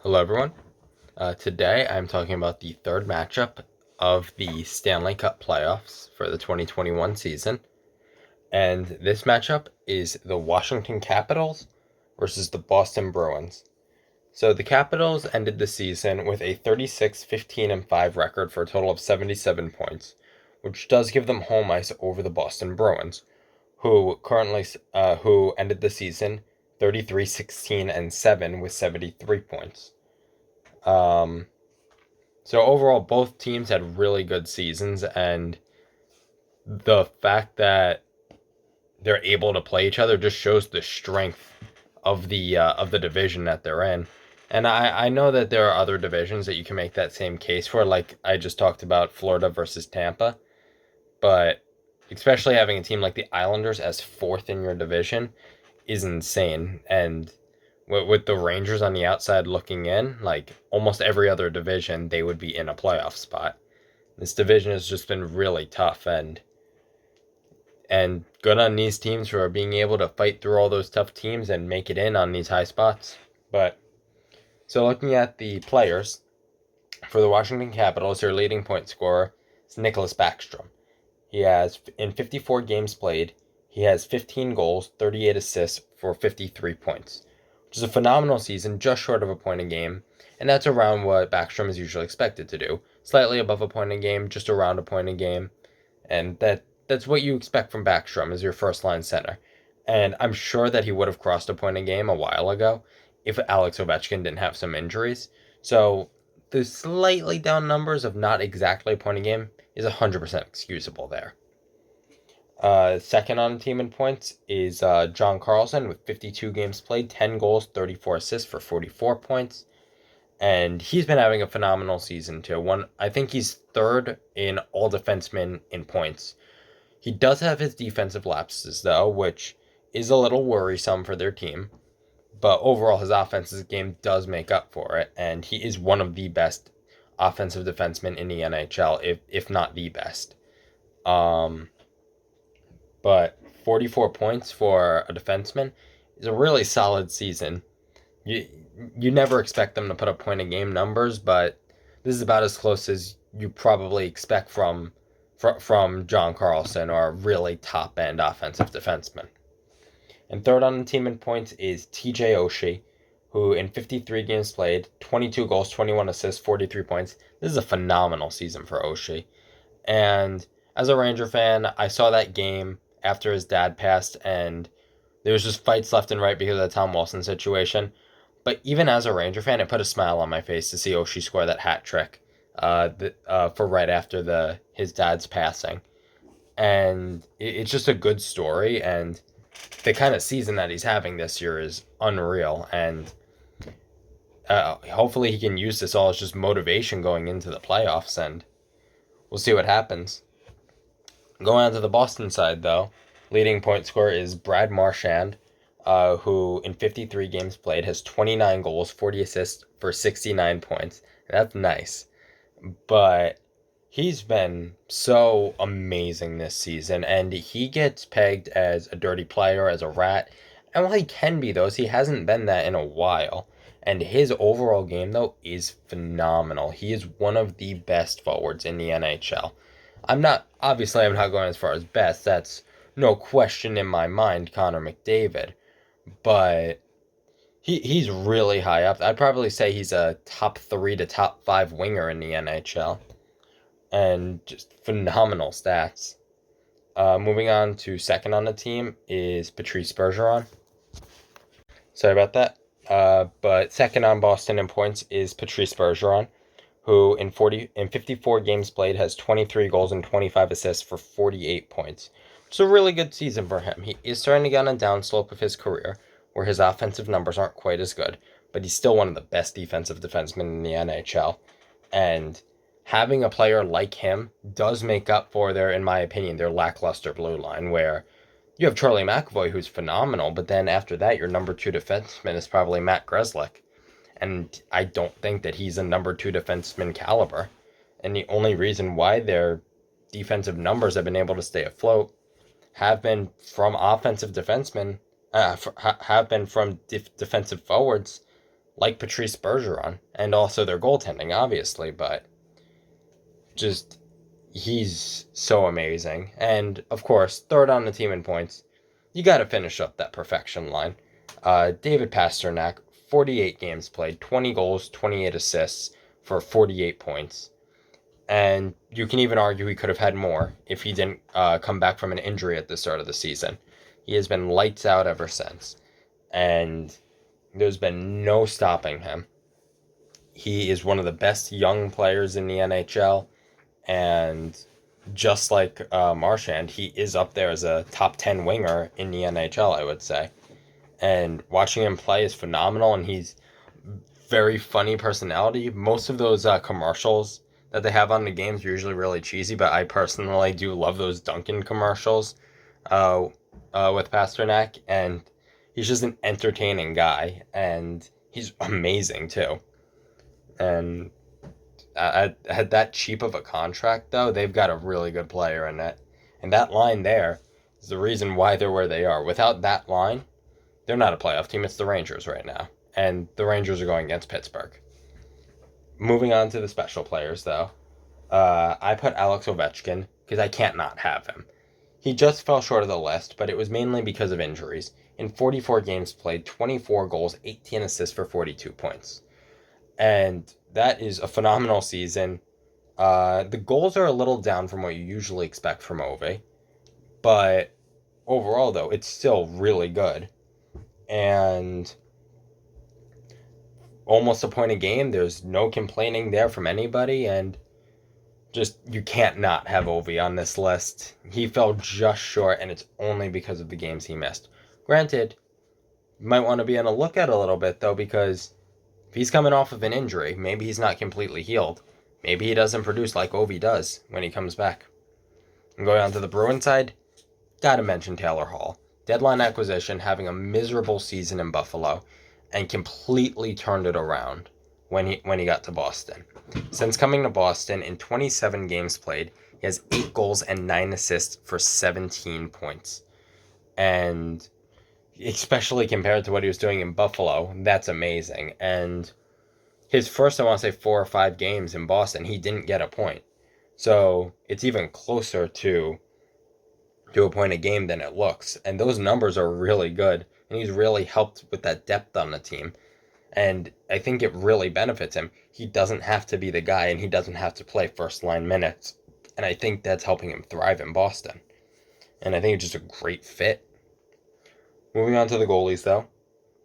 Hello, everyone. Today I'm talking about the third matchup of the Stanley Cup playoffs for the 2021 season. And this matchup is the Washington Capitals versus the Boston Bruins. So the Capitals ended the season with a 36-15-5 record for a total of 77 points, which does give them home ice over the Boston Bruins, who ended the season 33-16-7 with 73 points. Um, So overall, both teams had really good seasons, and the fact that they're able to play each other just shows the strength of the division that they're in. And I know that there are other divisions that you can make that same case for, like I just talked about Florida versus Tampa, but especially having a team like the Islanders as fourth in your division is insane. And with the Rangers on the outside looking in, like almost every other division, they would be in a playoff spot. This division has just been really tough, and good on these teams for being able to fight through all those tough teams and make it in on these high spots. But so looking at the players for the Washington Capitals, their leading point scorer is Nicholas Backstrom. He has in 54 games played, he has 15 goals, 38 assists for 53 points, which is a phenomenal season, just short of a point a game, and that's around what Backstrom is usually expected to do. Slightly above a point a game, just around a point a game, and that's what you expect from Backstrom as your first line center. And I'm sure that he would have crossed a point a game a while ago if Alex Ovechkin didn't have some injuries. So the slightly down numbers of not exactly a point a game is 100% excusable there. Second on the team in points is John Carlson with 52 games played, 10 goals, 34 assists for 44 points. And he's been having a phenomenal season too. I think he's third in all defensemen in points. He does have his defensive lapses, though, which is a little worrisome for their team. But overall, his offensive game does make up for it, and he is one of the best offensive defensemen in the NHL, if not the best. Um, but 44 points for a defenseman is a really solid season. You you never expect them to put up point a game numbers, but this is about as close as you probably expect from John Carlson or a really top end offensive defenseman. And third on the team in points is TJ Oshie, who in 53 games played, 22 goals, 21 assists, 43 points. This is a phenomenal season for Oshie. And as a Ranger fan, I saw that game after his dad passed, and there was just fights left and right because of the Tom Wilson situation. But even as a Ranger fan, it put a smile on my face to see Oshie score that hat trick for right after his dad's passing. And it's just a good story, and the kind of season that he's having this year is unreal. And hopefully he can use this all as just motivation going into the playoffs, and we'll see what happens. Going on to the Boston side, though, leading point scorer is Brad Marchand, who in 53 games played has 29 goals, 40 assists for 69 points. That's nice. But he's been so amazing this season, and he gets pegged as a dirty player, as a rat. And while he can be those, he hasn't been that in a while. And his overall game, though, is phenomenal. He is one of the best forwards in the NHL. I'm not going as far as best. That's no question in my mind, Connor McDavid. But he's really high up. I'd probably say he's a top 3 to top 5 winger in the NHL. And just phenomenal stats. Moving on to second on the team is Patrice Bergeron. Sorry about that. But second on Boston in points is Patrice Bergeron, who in 54 games played has 23 goals and 25 assists for 48 points. It's a really good season for him. He is starting to get on a downslope of his career, where his offensive numbers aren't quite as good, but he's still one of the best defensive defensemen in the NHL. And having a player like him does make up for in my opinion, their lackluster blue line, where you have Charlie McAvoy, who's phenomenal, but then after that, your number 2 defenseman is probably Matt Grzelcyk. And I don't think that he's a number 2 defenseman caliber. And the only reason why their defensive numbers have been able to stay afloat have been from offensive defensemen, have been from defensive forwards like Patrice Bergeron, and also their goaltending, obviously, but just he's so amazing. And of course, third on the team in points, you got to finish up that perfection line. David Pastrnak, 48 games played, 20 goals, 28 assists for 48 points. And you can even argue he could have had more if he didn't come back from an injury at the start of the season. He has been lights out ever since. And there's been no stopping him. He is one of the best young players in the NHL. And just like Marchand, he is up there as a top 10 winger in the NHL, I would say. And watching him play is phenomenal, and he's very funny personality. Most of those commercials that they have on the games are usually really cheesy, but I personally do love those Dunkin' commercials with Pastrnak, and he's just an entertaining guy, and he's amazing too. And at that cheap of a contract, though, they've got a really good player in it. And that line there is the reason why they're where they are. Without that line, they're not a playoff team. It's the Rangers right now. And the Rangers are going against Pittsburgh. Moving on to the special players, though. I put Alex Ovechkin because I can't not have him. He just fell short of the list, but it was mainly because of injuries. In 44 games played, 24 goals, 18 assists for 42 points. And that is a phenomenal season. The goals are a little down from what you usually expect from Ovi. But overall, though, it's still really good. And almost a point a game. There's no complaining there from anybody. And just, you can't not have Ovi on this list. He fell just short, and it's only because of the games he missed. Granted, you might want to be on a lookout a little bit, though, because if he's coming off of an injury, maybe he's not completely healed. Maybe he doesn't produce like Ovi does when he comes back. And going on to the Bruins side, gotta mention Taylor Hall. Deadline acquisition, having a miserable season in Buffalo, and completely turned it around when he got to Boston. Since coming to Boston, in 27 games played, he has 8 goals and 9 assists for 17 points. And especially compared to what he was doing in Buffalo, that's amazing. And his first, I want to say, 4 or 5 games in Boston, he didn't get a point. So it's even closer to a point a game than it looks. And those numbers are really good. And he's really helped with that depth on the team. And I think it really benefits him. He doesn't have to be the guy, and he doesn't have to play first line minutes. And I think that's helping him thrive in Boston. And I think it's just a great fit. Moving on to the goalies, though.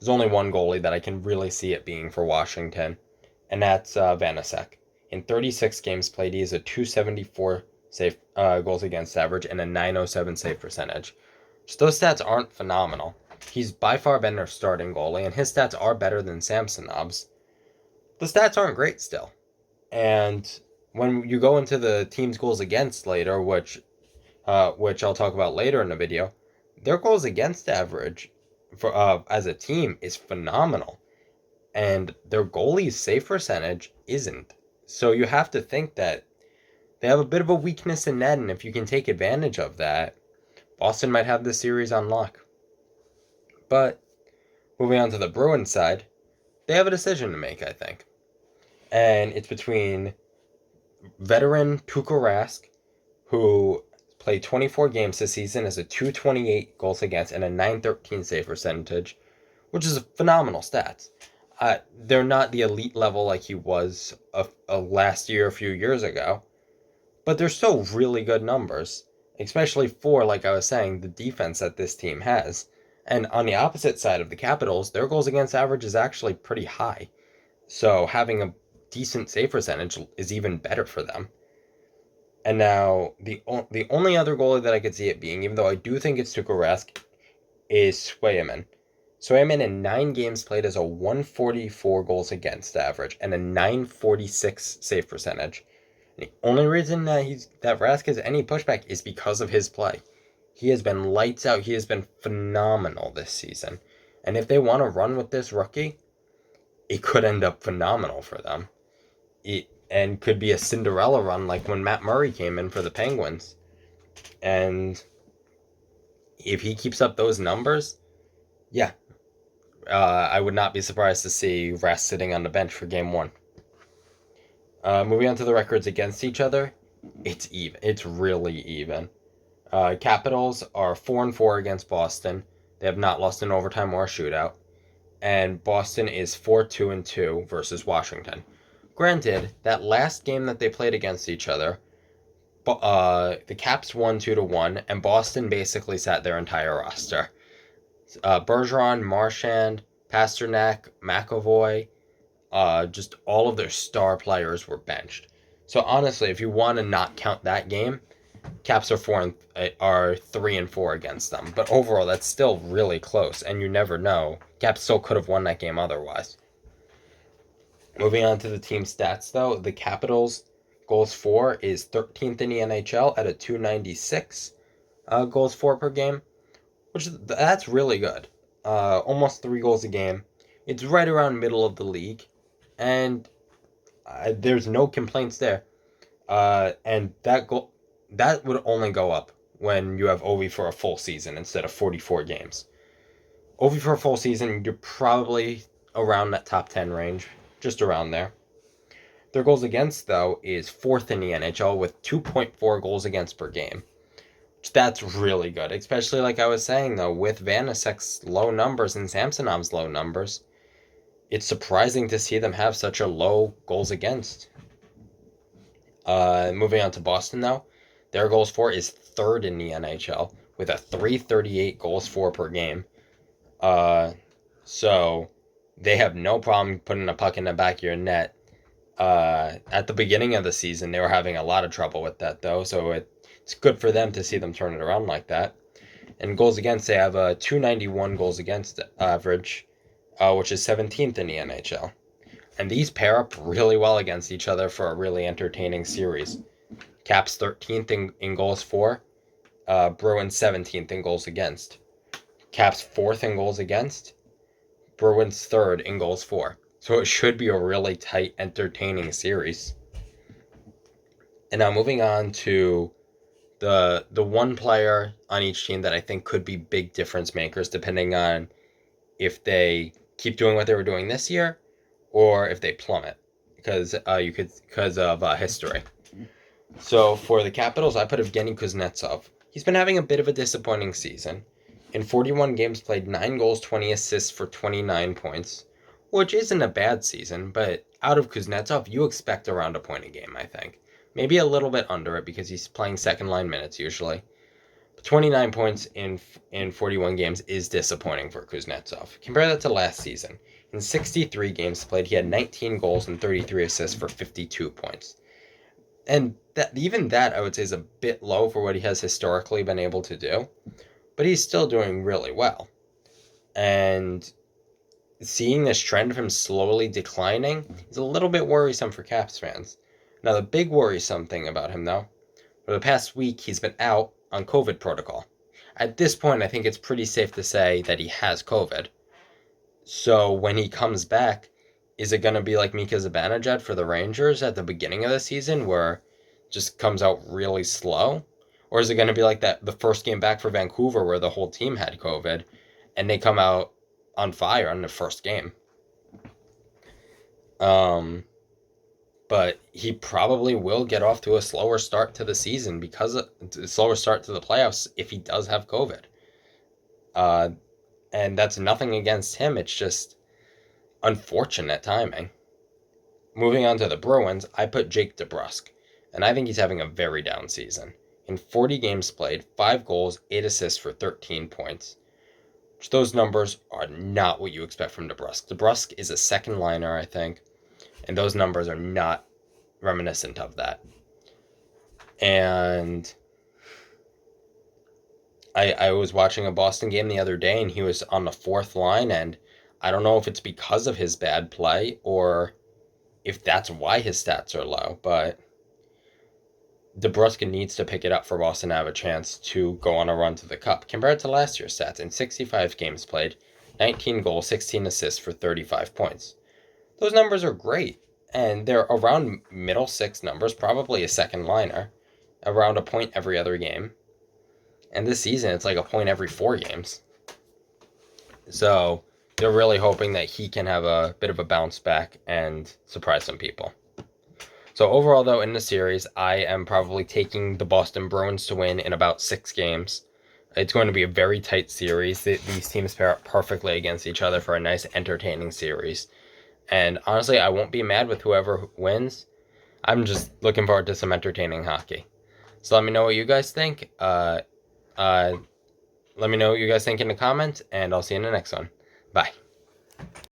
There's only one goalie that I can really see it being for Washington, and that's Vanecek. In 36 games played, he has a .274 save goals against average and a .907 save percentage. Just those stats aren't phenomenal. He's by far been their starting goalie, and his stats are better than Samsonov's. The stats aren't great still. And when you go into the team's goals against later, which I'll talk about later in the video, their goals against average for as a team is phenomenal. And their goalie's save percentage isn't. So you have to think that they have a bit of a weakness in net, and if you can take advantage of that, Boston might have this series on lock. But moving on to the Bruins side, they have a decision to make, I think. And it's between veteran Tuukka Rask, who played 24 games this season, as a .228 goals against and a .913 save percentage, which is a phenomenal stats. They're not the elite level like he was last year, a few years ago, but they're still really good numbers, especially for, like I was saying, the defense that this team has. And on the opposite side of the Capitals, their goals against average is actually pretty high. So having a decent save percentage is even better for them. And now, the only other goalie that I could see it being, even though I do think it's Tuukka Rask, is Swayman. Swayman in 9 games played as a .144 goals against average and a .946 save percentage. And the only reason that Rask has any pushback is because of his play. He has been lights out. He has been phenomenal this season. And if they want to run with this rookie, it could end up phenomenal for them. And could be a Cinderella run like when Matt Murray came in for the Penguins. And if he keeps up those numbers, yeah, I would not be surprised to see Rest sitting on the bench for game one. Moving on to the records against each other, it's even. It's really even. Capitals are 4-4 against Boston. They have not lost in overtime or a shootout. And Boston is 4-2 versus Washington. Granted, that last game that they played against each other, the Caps won 2-1, and Boston basically sat their entire roster. Bergeron, Marchand, Pasternak, McAvoy, just all of their star players were benched. So honestly, if you want to not count that game, Caps are 3-4 against them. But overall, that's still really close, and you never know. Caps still could have won that game otherwise. Moving on to the team stats, though, the Capitals goals for is 13th in the NHL at a 296 goals for per game, which that's really good. Almost 3 goals a game. It's right around middle of the league, and there's no complaints there. And that would only go up when you have Ovi for a full season instead of 44 games. Ovi for a full season, you're probably around that top 10 range, just around there. Their goals against, though, is 4th in the NHL with 2.4 goals against per game. That's really good, especially like I was saying, though, with Vanasek's low numbers and Samsonov's low numbers. It's surprising to see them have such a low goals against. Moving on to Boston, though, their goals for is 3rd in the NHL with a 338 goals for per game. So they have no problem putting a puck in the back of your net. At the beginning of the season, they were having a lot of trouble with that, though, so it's good for them to see them turn it around like that. And goals against, they have a 291 goals against average, which is 17th in the NHL. And these pair up really well against each other for a really entertaining series. Caps 13th in goals for, Bruins 17th in goals against. Caps 4th in goals against, Bruins 3rd in goals for. So it should be a really tight, entertaining series. And now moving on to the one player on each team that I think could be big difference makers depending on if they keep doing what they were doing this year or if they plummet because of history. So for the Capitals, I put Evgeny Kuznetsov. He's been having a bit of a disappointing season. In 41 games played, 9 goals, 20 assists for 29 points, which isn't a bad season, but out of Kuznetsov, you expect around a point a game, I think. Maybe a little bit under it because he's playing second-line minutes usually. But 29 points in 41 games is disappointing for Kuznetsov. Compare that to last season. In 63 games played, he had 19 goals and 33 assists for 52 points. And even that, I would say, is a bit low for what he has historically been able to do. But he's still doing really well. And seeing this trend of him slowly declining is a little bit worrisome for Caps fans. Now, the big worrisome thing about him, though, for the past week, he's been out on COVID protocol. At this point, I think it's pretty safe to say that he has COVID. So when he comes back, is it going to be like Mika Zibanejad for the Rangers at the beginning of the season where it just comes out really slow? Or is it going to be like the first game back for Vancouver where the whole team had COVID and they come out on fire on the first game? But he probably will get off to a slower start to the season because of a slower start to the playoffs if he does have COVID. And that's nothing against him. It's just unfortunate timing. Moving on to the Bruins, I put Jake DeBrusk, and I think he's having a very down season. In 40 games played, 5 goals, 8 assists for 13 points. Those numbers are not what you expect from DeBrusk. DeBrusk is a second liner, I think, and those numbers are not reminiscent of that. And I was watching a Boston game the other day, and he was on the 4th line, and I don't know if it's because of his bad play or if that's why his stats are low, but DeBrusk needs to pick it up for Boston to have a chance to go on a run to the Cup. Compared to last year's stats, in 65 games played, 19 goals, 16 assists for 35 points. Those numbers are great, and they're around middle 6 numbers, probably a second liner, around a point every other game. And this season, it's like a point every 4 games. So they're really hoping that he can have a bit of a bounce back and surprise some people. So overall, though, in the series, I am probably taking the Boston Bruins to win in about 6 games. It's going to be a very tight series. These teams pair up perfectly against each other for a nice, entertaining series. And honestly, I won't be mad with whoever wins. I'm just looking forward to some entertaining hockey. So let me know what you guys think. Let me know what you guys think in the comments, and I'll see you in the next one. Bye.